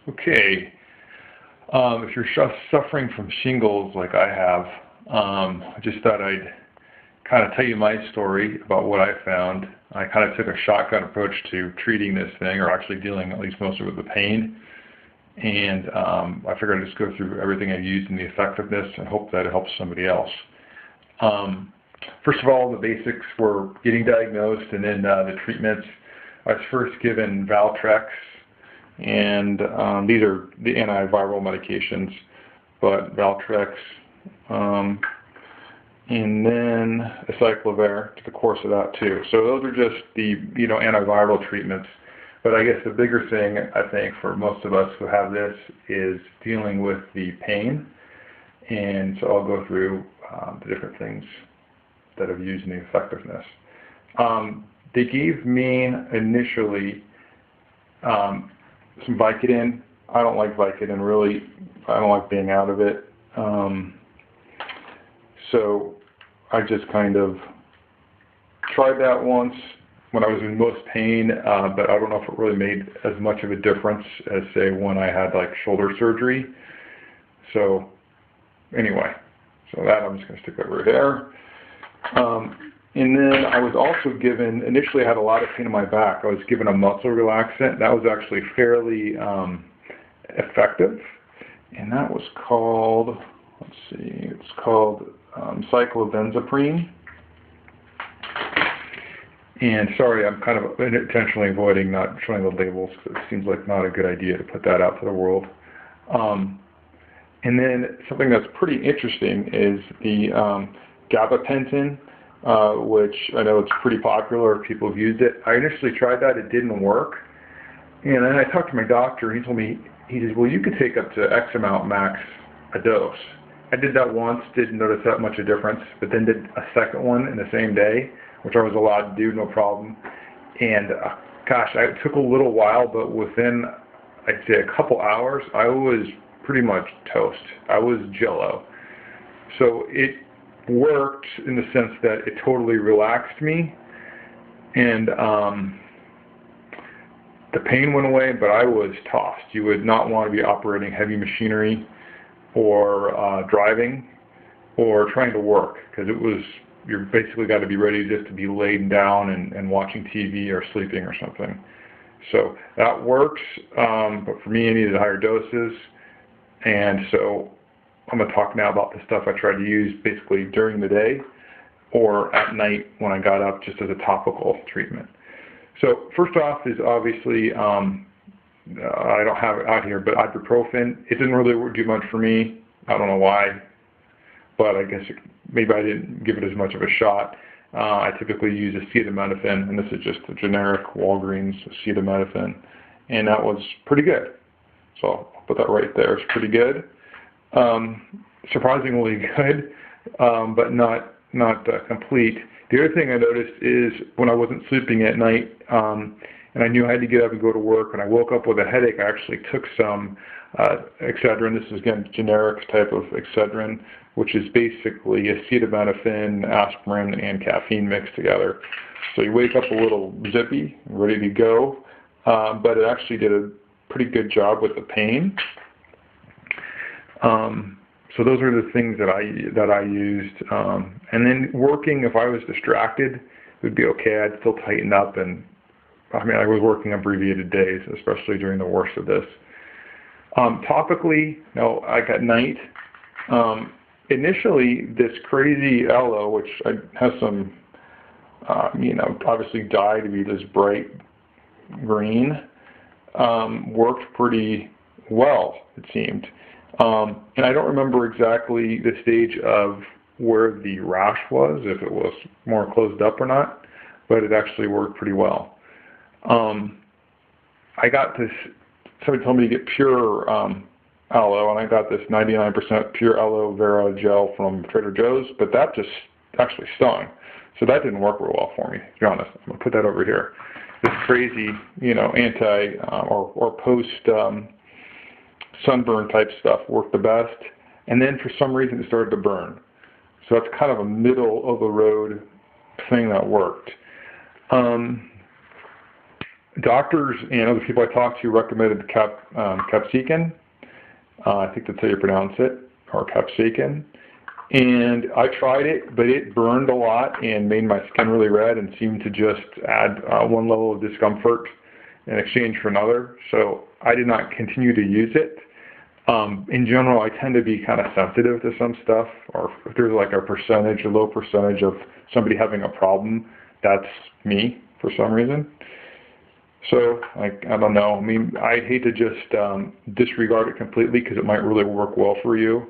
Okay, if you're suffering from shingles like I have, I just thought I'd kind of tell you my story about what I found. I kind of took a shotgun approach to treating this thing, or actually dealing at least mostly with the pain. And I figured I'd just go through everything I used and the effectiveness and hope that it helps somebody else. First of all, the basics were getting diagnosed, and then the treatments. I was first given Valtrex, and these are the antiviral medications, but Valtrex, and then acyclovir to the course of that too. So those are just the antiviral treatments. But I guess the bigger thing, I think, for most of us who have this is dealing with the pain. And so I'll go through the different things that I've used and the effectiveness. They gave me initially some Vicodin. I don't like Vicodin, really. I don't like being out of it. So I just kind of tried that once when I was in most pain, but I don't know if it really made as much of a difference as, say, when I had like shoulder surgery. So anyway, so that I'm just going to stick over there. And then I was also given, initially I had a lot of pain in my back. I was given a muscle relaxant. That was actually fairly effective. And that was called, let's see, it's called cyclobenzaprine. And sorry, I'm kind of intentionally avoiding not showing the labels because it seems like not a good idea to put that out to the world. And then something that's pretty interesting is the gabapentin, which I know it's pretty popular. People have used it. I initially tried that. It didn't work. And then I talked to my doctor. And he told me, he says, well, you could take up to X amount max a dose. I did that once, didn't notice that much of a difference, but then did a second one in the same day, which I was allowed to do, no problem. And gosh, it took a little while, but within, I'd say a couple hours, I was pretty much toast. I was jello. So it worked in the sense that it totally relaxed me, and the pain went away, but I was tossed. You would not want to be operating heavy machinery or driving or trying to work, because you're basically got to be ready just to be laid down and watching TV or sleeping or something. So that works, but for me I needed higher doses, and so I'm going to talk now about the stuff I tried to use basically during the day or at night when I got up, just as a topical treatment. So first off is obviously, I don't have it out here, but ibuprofen. It didn't really do much for me. I don't know why, but I guess maybe I didn't give it as much of a shot. I typically use acetaminophen, and this is just a generic Walgreens acetaminophen, and that was pretty good. So I'll put that right there. It's pretty good. Surprisingly good, but not complete. The other thing I noticed is when I wasn't sleeping at night, and I knew I had to get up and go to work, and I woke up with a headache, I actually took some Excedrin. This is, again, generic type of Excedrin, which is basically acetaminophen, aspirin, and caffeine mixed together. So you wake up a little zippy, ready to go, but it actually did a pretty good job with the pain. So those are the things that I used. And then working, if I was distracted, it would be okay. I'd still tighten up, and I mean, I was working abbreviated days, especially during the worst of this. Topically, like at night, initially this crazy aloe, which has some, obviously dyed to be this bright green, worked pretty well, it seemed. And I don't remember exactly the stage of where the rash was, if it was more closed up or not, but it actually worked pretty well. I got this, somebody told me to get pure aloe, and I got this 99% pure aloe vera gel from Trader Joe's, but that just actually stung. So that didn't work real well for me, to be honest. I'm going to put that over here. This crazy, anti or post sunburn type stuff worked the best, and then for some reason it started to burn. So that's kind of a middle of the road thing that worked. Doctors and other people I talked to recommended capsaicin. I think that's how you pronounce it, or capsaicin. And I tried it, but it burned a lot and made my skin really red and seemed to just add one level of discomfort in exchange for another. So I did not continue to use it. In general, I tend to be kind of sensitive to some stuff, or if there's like a low percentage of somebody having a problem, that's me for some reason. So, like, I don't know. I mean, I hate to just disregard it completely because it might really work well for you,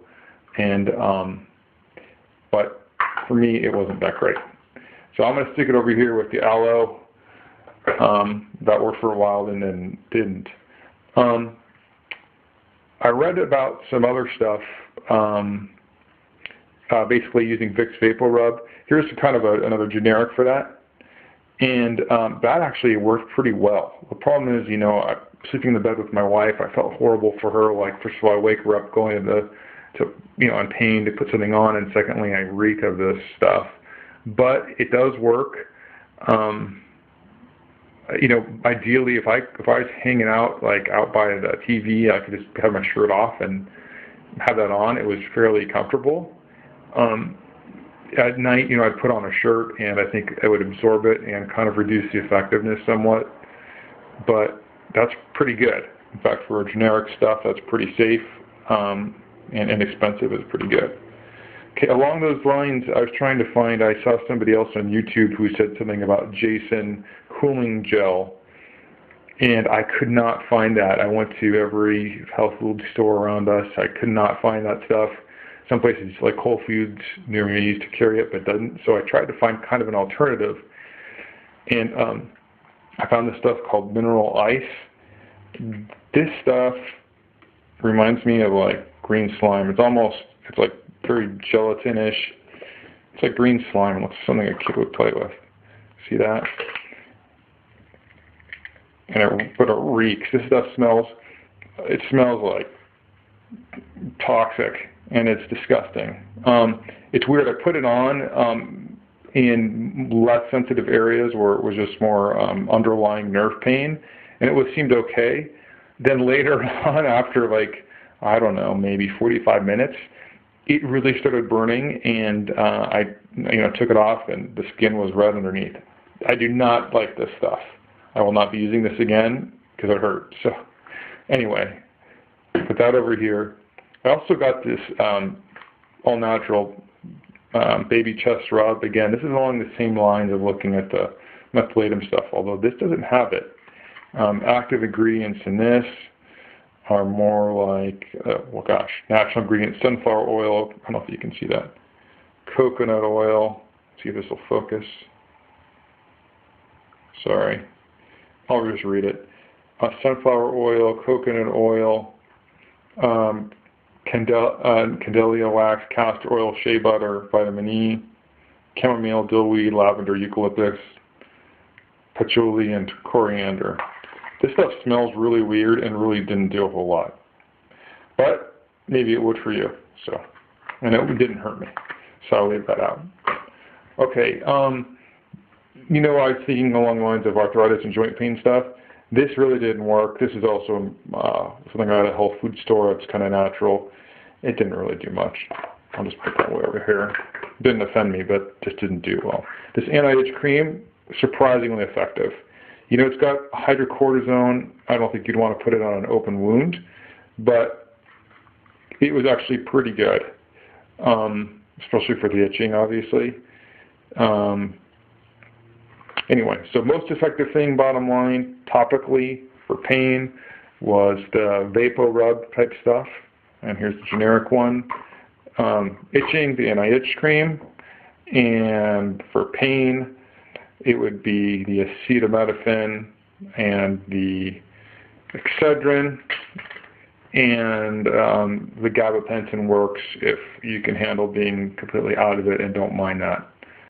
and but for me, it wasn't that great. So I'm going to stick it over here with the aloe. That worked for a while and then didn't. I read about some other stuff, basically using Vicks VapoRub. Here's kind of another generic for that. And that actually worked pretty well. The problem is, I'm sleeping in the bed with my wife. I felt horrible for her. Like, first of all, I wake her up going in pain to put something on, and secondly, I reek of this stuff. But it does work. Ideally, if I was hanging out, like out by the TV, I could just have my shirt off and have that on. It was fairly comfortable. At night, I'd put on a shirt, and I think it would absorb it and kind of reduce the effectiveness somewhat. But that's pretty good. In fact, for generic stuff, that's pretty safe and inexpensive. Is pretty good. Okay, along those lines, I saw somebody else on YouTube who said something about Jason cooling gel, and I could not find that. I went to every health food store around us. I could not find that stuff. Some places like Whole Foods near me used to carry it, but doesn't. So I tried to find kind of an alternative, and I found this stuff called mineral ice. This stuff reminds me of like green slime. It's like very gelatinish. It's like green slime. It looks like something a kid would play with. See that? But it reeks. This stuff smells like toxic, and it's disgusting. It's weird. I put it on in less sensitive areas where it was just more underlying nerve pain, and it seemed okay. Then later on, after maybe 45 minutes, it really started burning, and I took it off, and the skin was red underneath. I do not like this stuff. I will not be using this again because it hurt. So anyway, put that over here. I also got this all-natural baby chest rub. Again, this is along the same lines of looking at the methylatum stuff, although this doesn't have it. Active ingredients in this are more like, natural ingredients, sunflower oil. I don't know if you can see that. Coconut oil. See if this will focus. Sorry. I'll just read it. Sunflower oil, coconut oil, Candelia wax, castor oil, shea butter, vitamin E, chamomile, dillweed, lavender, eucalyptus, patchouli, and coriander. This stuff smells really weird and really didn't do a whole lot. But maybe it would for you. And it didn't hurt me. So I'll leave that out. Okay. I was thinking along the lines of arthritis and joint pain stuff. This really didn't work. This is also something out of a health food store. It's kind of natural. It didn't really do much. I'll just put that way over here. Didn't offend me, but just didn't do well. This anti-itch cream, surprisingly effective. It's got hydrocortisone. I don't think you'd want to put it on an open wound, but it was actually pretty good, especially for the itching, obviously. Anyway, so most effective thing, bottom line, topically for pain, was the VapoRub type stuff. And here's the generic one. Itching, the anti-itch cream. And for pain, it would be the acetaminophen and the Excedrin. And the gabapentin works if you can handle being completely out of it and don't mind that.